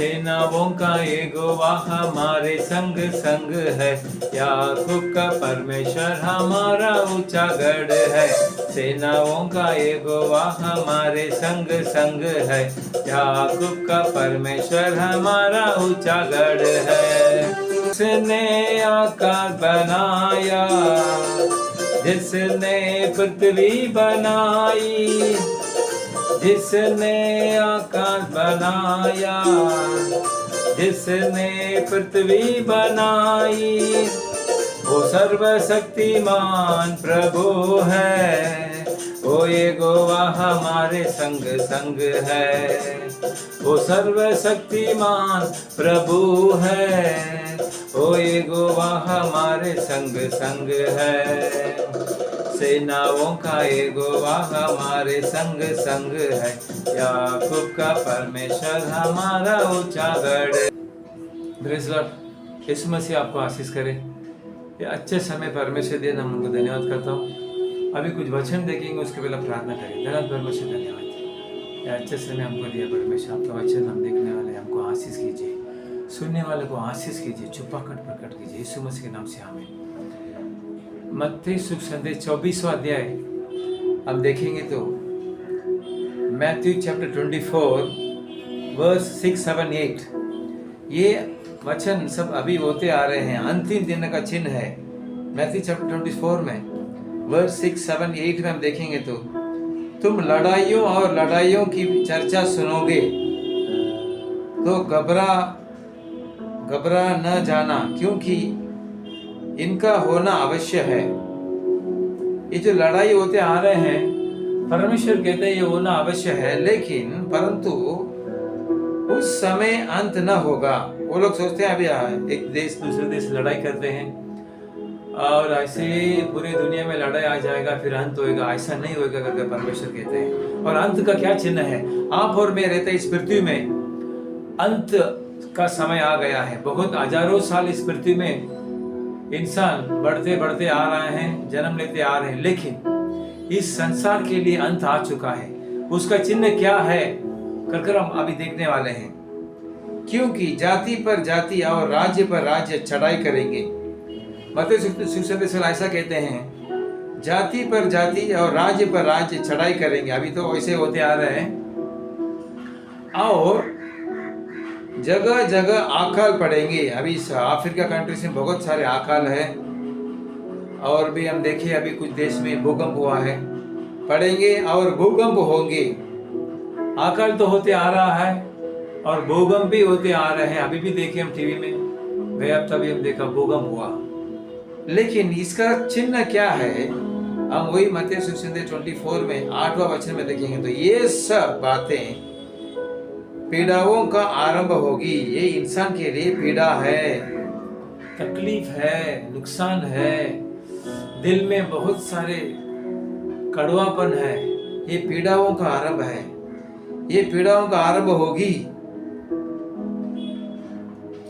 सेनाओं का यहोवा हमारे संग संग है। याकूब का परमेश्वर हमारा ऊंचा गढ़ है। सेनाओं का यहोवा हमारे संग संग है। याकूब का परमेश्वर हमारा ऊंचा गढ़ है। जिसने आकाश बनाया, जिसने पृथ्वी बनाई, जिसने आकाश बनाया, जिसने पृथ्वी बनाई, वो सर्वशक्तिमान प्रभु है। वो यहोवा हमारे संग संग है। वो सर्वशक्तिमान प्रभु है। वो यहोवा हमारे संग संग है। सेनाओं का यहोवा हमारे संग संग है। याकूब का परमेश्वर हमारा ऊंचा गढ़। Praise Lord. यीशु मसीह आपको आशीष करे। ये अच्छे समय परमेश्वर दिए, हम उनको धन्यवाद करता हूँ। अभी कुछ वचन देखेंगे, उसके पहले प्रार्थना करें। धन्यवाद परमेश्वर, धन्यवाद। ये अच्छे समय हमको दिया परमेश्वर। आपका वचन हम देखने वाले, हमको आशीष कीजिए। सुनने वाले को आशीष कीजिए, छुपाकर प्रकट कीजिए। यीशु मसीह के नाम से आमीन। मत्ती शुभ संदेश 24वां अध्याय हम देखेंगे तो मैथ्यू चैप्टर 24 वर्स 6, 7, 8 ये वचन सब अभी होते आ रहे हैं। अंतिम दिन का चिन्ह है। मैथ्यू चैप्टर 24 में वर्स 6, 7, 8 में हम देखेंगे तो तुम लड़ाइयों और लड़ाइयों की चर्चा सुनोगे तो घबरा न जाना, क्योंकि इनका होना अवश्य है। ये जो लड़ाई होते आ रहे हैं, परमेश्वर कहते हैं ये होना अवश्य है, लेकिन परंतु उस समय अंत न होगा। वो लोग सोचते हैं अभी एक देश दूसरे देश लड़ाई करते हैं और ऐसे पूरी दुनिया में लड़ाई आ जाएगा, फिर अंत होएगा। ऐसा नहीं होएगा करके परमेश्वर कहते हैं। और अंत का क्या चिन्ह है? आप और मैं रहते इस पृथ्वी में, अंत का समय आ गया है। बहुत हजारों साल इस पृथ्वी में इंसान बढ़ते बढ़ते आ रहे हैं, जन्म लेते आ रहे हैं, लेकिन इस संसार के लिए अंत आ चुका है। उसका चिन्ह क्या है कर हम अभी देखने वाले हैं। क्योंकि जाति पर जाति और राज्य पर राज्य चढ़ाई करेंगे। मत्ती सुसंदेश ऐसा कहते हैं, जाति पर जाति और राज्य पर राज्य चढ़ाई करेंगे। अभी तो वैसे होते आ रहे हैं। और जगह जगह अकाल पड़ेंगे। अभी इस अफ्रीका कंट्रीज में बहुत सारे अकाल है। और भी हम देखें, अभी कुछ देश में भूकंप हुआ है, पड़ेंगे और भूकंप होंगे। अकाल तो होते आ रहा है और भूकंप भी होते आ रहे हैं। अभी भी देखे हम टीवी में, गए हफ्ता भी हम देखा भूकंप हुआ। लेकिन इसका चिन्ह क्या है? हम वही मत्ती सुसंदेश 24 में 8वां वचन में देखेंगे तो ये सब बातें पीड़ाओं का आरंभ होगी। ये इंसान के लिए पीड़ा है, तकलीफ है, नुकसान है, दिल में बहुत सारे कड़वापन है। ये पीड़ाओं का आरंभ है। ये पीड़ाओं का आरंभ होगी।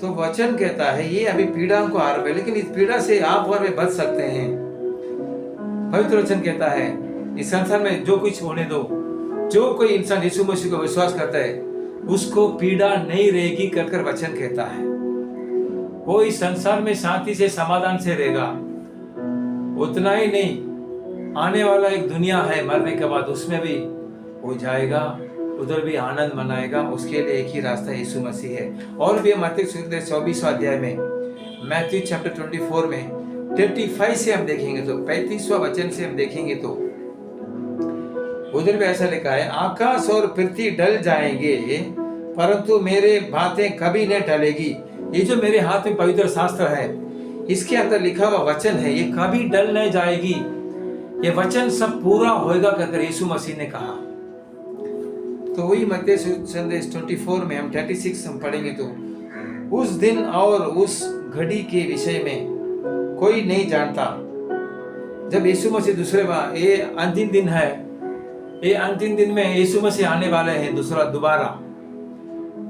तो वचन कहता है ये अभी पीड़ाओं का आरंभ है, लेकिन इस पीड़ा से आप और वे बच सकते हैं। पवित्र वचन कहता है इस संसार में जो कुछ होने दो, जो कोई इंसान यीशु मसीह को विश्वास करता है उसको पीड़ा नहीं रहेगी कर वचन कहता है। वो इस संसार में शांति से, समाधान से रहेगा। उतना ही नहीं, आने वाला एक दुनिया है मरने के बाद, उसमें भी वो जाएगा, उधर भी आनंद मनाएगा। उसके लिए एक ही रास्ता यीशु मसीह है। और भी मत्ती सुसंदेश 24वां अध्याय में, मैथ्यू चैप्टर 24 में 35 से हम देखेंगे तो 35वां वचन से हम देखेंगे तो उधर भी ऐसा लिखा है, आकाश और पृथ्वी डल जाएंगे परंतु मेरे बातें कभी नहीं टलेगी। ये जो मेरे हाथ में पवित्र शास्त्र है, इसके अंदर लिखा हुआ वचन है, ये कभी डल नहीं जाएगी। ये वचन सब पूरा होएगा कहकर यीशु मसीह ने कहा। तो वही मत्ती सुसंदेश 24 में हम 36 हम पढ़ेंगे तो उस दिन और उस घड़ी के विषय में कोई नहीं जानता। जब यीशु मसीह दूसरे बार, ये अंतिम दिन है, ये अंतिम दिन में यीशु मसीह आने वाले हैं दोबारा।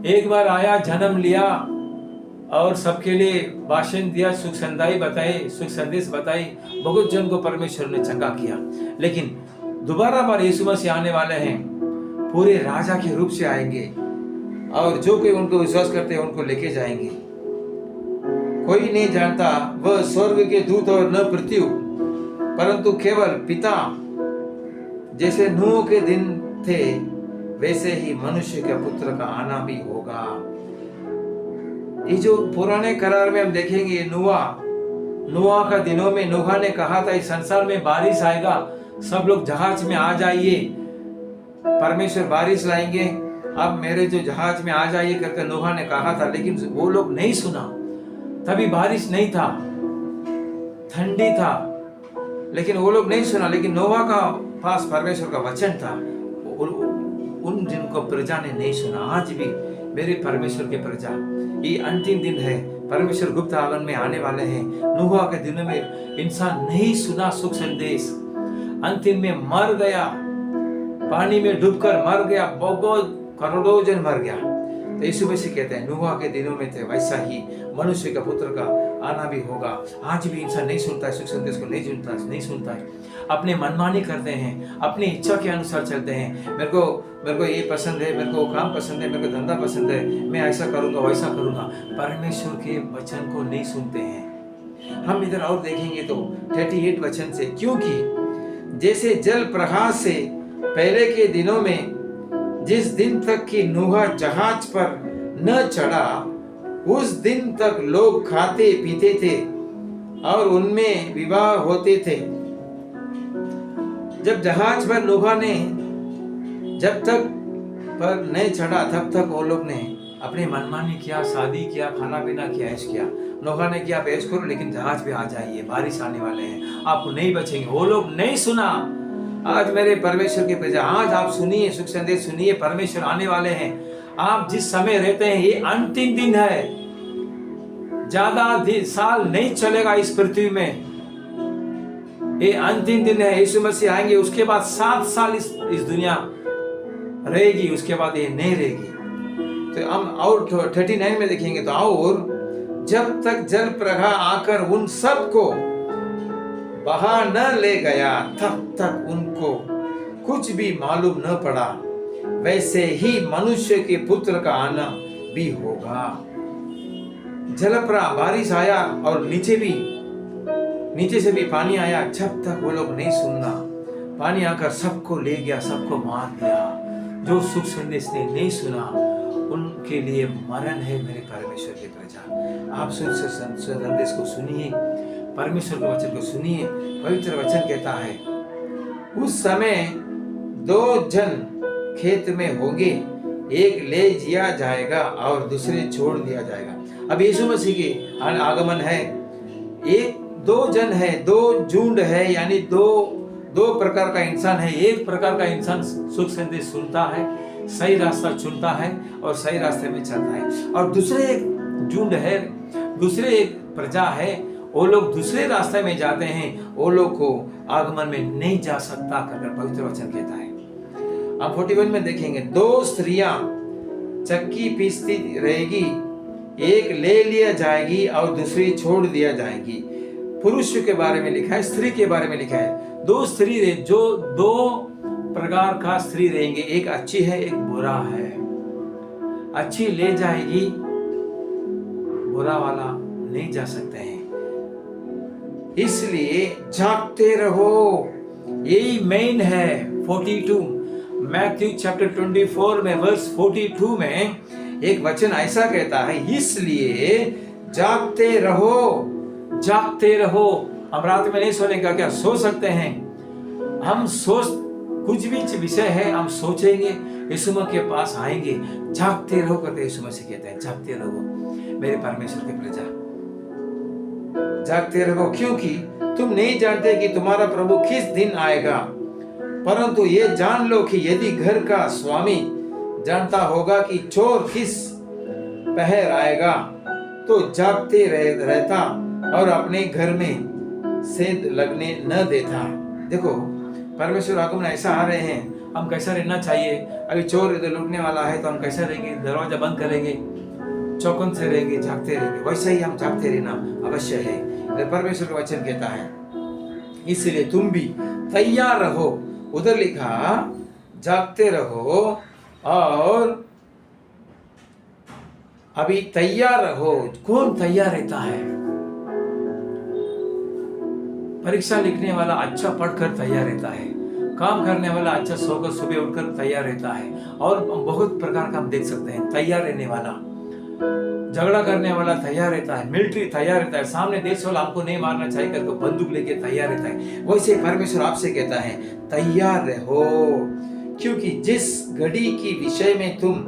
एक बार आया, जन्म लिया और सबके लिए भाषण दिया, सुख संदेश बताई, बहुत जन को परमेश्वर ने चंगा किया। लेकिन दोबारा बार यीशु मसीह आने वाले हैं, पूरे राजा के रूप से आएंगे। और जो कोई उनको विश्वास करते हैं उनको लेके जाएंगे। कोई नहीं जानता वह स्वर्ग के दूत और न पृथ्वी, परंतु केवल पिता। जैसे नूह के दिन थे वैसे ही मनुष्य के पुत्र का आना भी होगा। ये जो पुराने करार में हम देखेंगे, नूह का दिनों में नूह ने कहा था इस संसार में बारिश आएगा, सब लोग जहाज में आ जाइए, परमेश्वर बारिश लाएंगे, अब मेरे जो जहाज में आ जाइए करके नूह ने कहा था। लेकिन वो लोग नहीं सुना, तभी बारिश नहीं था, ठंडी था, लेकिन वो लोग नहीं सुना। लेकिन नूह का पास परमेश्वर का वचन था, उन जिनको प्रजा ने नहीं सुना। आज भी मेरे परमेश्वर के प्रजा, ये अंतिम दिन है, परमेश्वर गुप्त आगमन में आने वाले हैं। नूह के दिनों में इंसान नहीं सुना सुख संदेश, अंतिम में मर गया, पानी में डूबकर मर गया, बहुत करोड़ों जन मर गया। तो यीशु मसीह कहते हैं नूह के दिनों में थे वैसा ही मनुष्य का पुत्र का आना भी होगा। आज भी इंसान नहीं सुनता है, सुख संदेश को नहीं सुनता है, अपने मनमानी करते हैं, अपनी इच्छा के अनुसार चलते हैं। मेरे को ये पसंद है, मेरे को काम पसंद है, मेरे को धंधा पसंद है, मैं ऐसा करूंगा वैसा करूंगा। परमेश्वर के वचन को नहीं सुनते हैं। हम इधर और देखेंगे तो 38 वचन से, क्योंकि जैसे जल प्रवाह से पहले के दिनों में जिस दिन तक कि नूह जहाज पर न चढ़ा, उस दिन तक लोग खाते पीते थे और उनमें विवाह होते थे। जब जहाज पर नूह ने जब तक पर नहीं चढ़ा तब तक वो लोग ने अपनी मनमानी किया, शादी किया, खाना पीना किया, ऐश किया। नूह ने किया ऐश करो, लेकिन जहाज पे आ जाइए, बारिश आने वाले हैं, आपको नहीं बचेंगे। वो लोग नहीं सुना। आज मेरे परमेश्वर के प्रजा, आज आप सुनिए, सुख संदेश सुनिए, परमेश्वर आने वाले हैं। आप जिस समय रहते हैं ये अंतिम दिन है, ज्यादा साल नहीं चलेगा इस पृथ्वी में, ये अंतिम दिन है। यीशु मसीह आएंगे, उसके बाद 7 साल इस दुनिया रहेगी, उसके बाद ये नहीं रहेगी। तो हम और 39 में देखेंगे तो, और जब तक जल प्रवाह आकर उन सबको बहा न ले गया तब तक उनको कुछ भी मालूम न पड़ा, वैसे ही मनुष्य के पुत्र का आना भी होगा। जलप्रवाह, बारिश आया और नीचे से भी पानी आया, जब तक वो लोग नहीं सुनना, पानी आकर सबको ले गया, सबको मार दिया। जो सुख संदेश ने नहीं सुना उनके लिए मरण है। मेरे परमेश्वर के प्रजा, आप संदेश को सुनिए, परमेश्वर के वचन को सुनिए। पवित्र वचन कहता है उस समय 2 जन खेत में होंगे, एक ले लिया जाएगा और दूसरे छोड़ दिया जाएगा। अब यीशु मसीह की आगमन है, 2 जन है, 2 झुंड है, यानी दो प्रकार का इंसान है। एक प्रकार का इंसान सुख संदेश सुनता है, सही रास्ता चुनता है और सही रास्ते में चलता है, और दूसरे एक झुंड है, दूसरे एक प्रजा है, वो लोग दूसरे रास्ते में जाते हैं, वो लोग को आगमन में नहीं जा सकता कर पवित्र वचन कहता है। अब 41 में देखेंगे, 2 स्त्रियां चक्की पीसती रहेगी, एक ले लिया जाएगी और दूसरी छोड़ दिया जाएगी। पुरुष के बारे में लिखा है, स्त्री के बारे में लिखा है। 2 स्त्री रहे, जो 2 प्रकार का स्त्री रहेंगे, एक अच्छी है, एक बुरा है। अच्छी ले जाएगी, बुरा वाला नहीं जा सकते हैं। इसलिए जागते रहो, यही मेन है। 42 मैथ्यू चैप्टर 24 में वर्स 42 में एक वचन ऐसा कहता है, इसलिए जागते रहो, जागते रहो। हम रात में नहीं सोने का क्या सो सकते हैं? हम कुछ भी विषय है हम सोचेंगे, यीशु मसीह के पास आएंगे। जागते रहो करके यीशु मसीह कहते हैं, जागते रहो मेरे परमेश्वर के प्रजा, जागते रहो, क्योंकि तुम नहीं जानते कि तुम्हारा प्रभु किस दिन आएगा। परंतु ये जान लो कि यदि घर का स्वामी जानता होगा कि चोर किस पहर आएगा, तो जागते रहता और अपने घर में सेंध लगने न देता। देखो परमेश्वर आगमन ऐसा आ रहे हैं, हम कैसा रहना चाहिए। अभी चोर इधर लूटने वाला है तो हम कैसा रहेंगे? दरवाजा बंद करेंगे, चौकन से रहेंगे, जागते रहेंगे। वैसा ही हम जागते रहना अवश्य है, परमेश्वर का वचन कहता है। इसलिए तुम भी तैयार रहो। उधर लिखा जागते रहो और अभी तैयार रहो। कौन तैयार रहता है? परीक्षा लिखने वाला अच्छा पढ़कर तैयार रहता है, काम करने वाला अच्छा सोकर सुबह उठकर तैयार रहता है, और बहुत प्रकार का हम देख सकते हैं। तैयार रहने वाला, झगड़ा करने वाला तैयार रहता है, मिलिट्री तैयार रहता है, सामने देश वाला हमको नहीं मारना चाहिए करके बंदूक लेके तैयार रहता है। वैसे परमेश्वर आपसे कहता है तैयार रहो, क्योंकि जिस घड़ी की विषय में तुम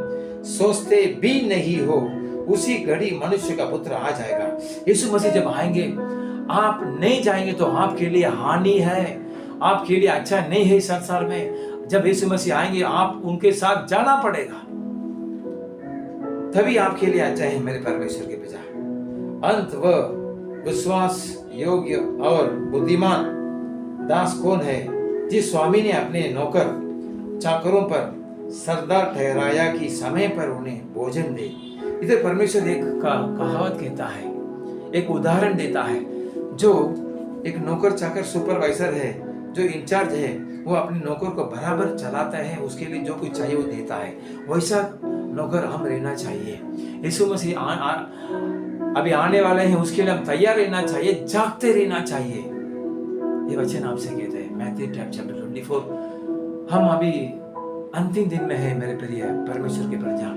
सोचते भी नहीं हो उसी घड़ी मनुष्य का पुत्र आ जाएगा। यीशु मसीह जब आएंगे, आप नहीं जाएंगे तो आपके लिए हानि है, आपके लिए अच्छा नहीं है इस संसार में। जब यीशु मसीह आएंगे आप उनके साथ जाना पड़ेगा, तभी आपके लिए अच्छा है मेरे परमेश्वर के पिता। अंत व विश्वास योग्य और बुद्धिमान दास कौन है, जिस स्वामी ने अपने नौकर चाकरों पर सरदार ठहराया कि समय पर उन्हें भोजन दे। इधर परमेश्वर एक कहावत कहता है, एक उदाहरण देता है। जो एक नौकर चाकर सुपरवाइजर है, जो इंचार्ज है, वो अपने नौकर को बराबर चलाता है, उसके लिए जो कुछ चाहिए वो देता है। वैसा नौकर हम रहना चाहिए। यीशु मसीह अभी आने वाले हैं, उसके लिए हम तैयार रहना चाहिए, जागते रहना चाहिए। ये वचन आपसे कहते हैं मैथ्यू चैप्टर 24। हम अभी अंतिम दिन में है मेरे प्रिय परमेश्वर के प्रजा।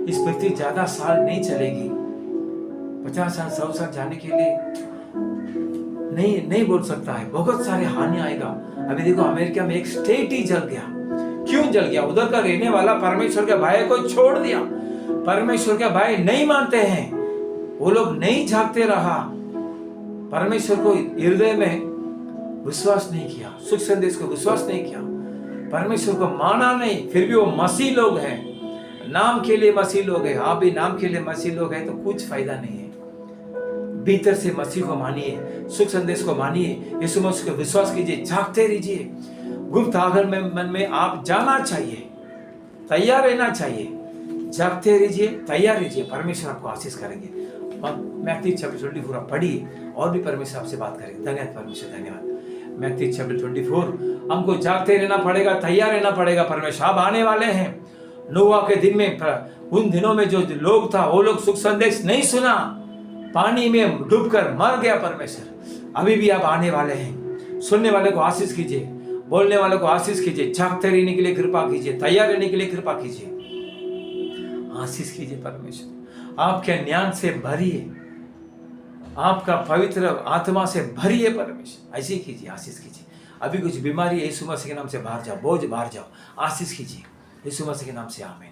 इस पृथ्वी ज्यादा साल नहीं चलेगी, 50 साल 100 साल जाने के लिए नहीं बोल सकता है। बहुत सारे हानि आएगा। अभी देखो अमेरिका में एक स्टेट ही जल गया। क्यों जल गया? उधर का रहने वाला परमेश्वर के भाई को छोड़ दिया। परमेश्वर के भाई नहीं मानते हैं, वो लोग नहीं जागते रहा, परमेश्वर को हृदय में विश्वास नहीं किया, सुख संदेश को विश्वास नहीं किया, परमेश्वर को माना नहीं। फिर भी वो मसीह लोग हैं, नाम के लिए मसीह लोग हैं। आप भी नाम के लिए मसीह लोग हैं तो कुछ फायदा नहीं है। भीतर से मसीह को मानिए, सुख संदेश को मानिए, यीशु मसीह को विश्वास कीजिए, जागते रहिए। गुप्त आंगन में मन में आप जाना चाहिए, तैयार रहना चाहिए, जागते रहिए, तैयार रहिए। परमेश्वर आपको आशीष करेंगे। मैथ्यू चैप्टर 24 पढ़िए और भी परमेश्वर आपसे बात करेंगे। धन्यवाद परमेश्वर, धन्यवाद। मैथ्यू चैप्टर 24 हमको जागते रहना पड़ेगा, तैयार रहना पड़ेगा। परमेश्वर आप आने वाले हैं। नोआ के दिन में, उन दिनों में जो लोग था वो लोग सुख संदेश नहीं सुना, पानी में डूबकर मर गया। परमेश्वर अभी भी आप आने वाले हैं। सुनने वाले को आशीष कीजिए, बोलने वाले को आशीष कीजिए, जागते रहने के लिए कृपा कीजिए, तैयार रहने के लिए कृपा कीजिए, आशीष कीजिए। परमेश्वर आपके ज्ञान से भरिए, आपका पवित्र आत्मा से भरिए। परमेश्वर ऐसे कीजिए, आशीष कीजिए। अभी कुछ बीमारी है, यीशु मसीह के नाम से बाहर जाओ, बोझ बाहर जाओ, आशीष कीजिए यीशु मसीह के नाम से। आमीन।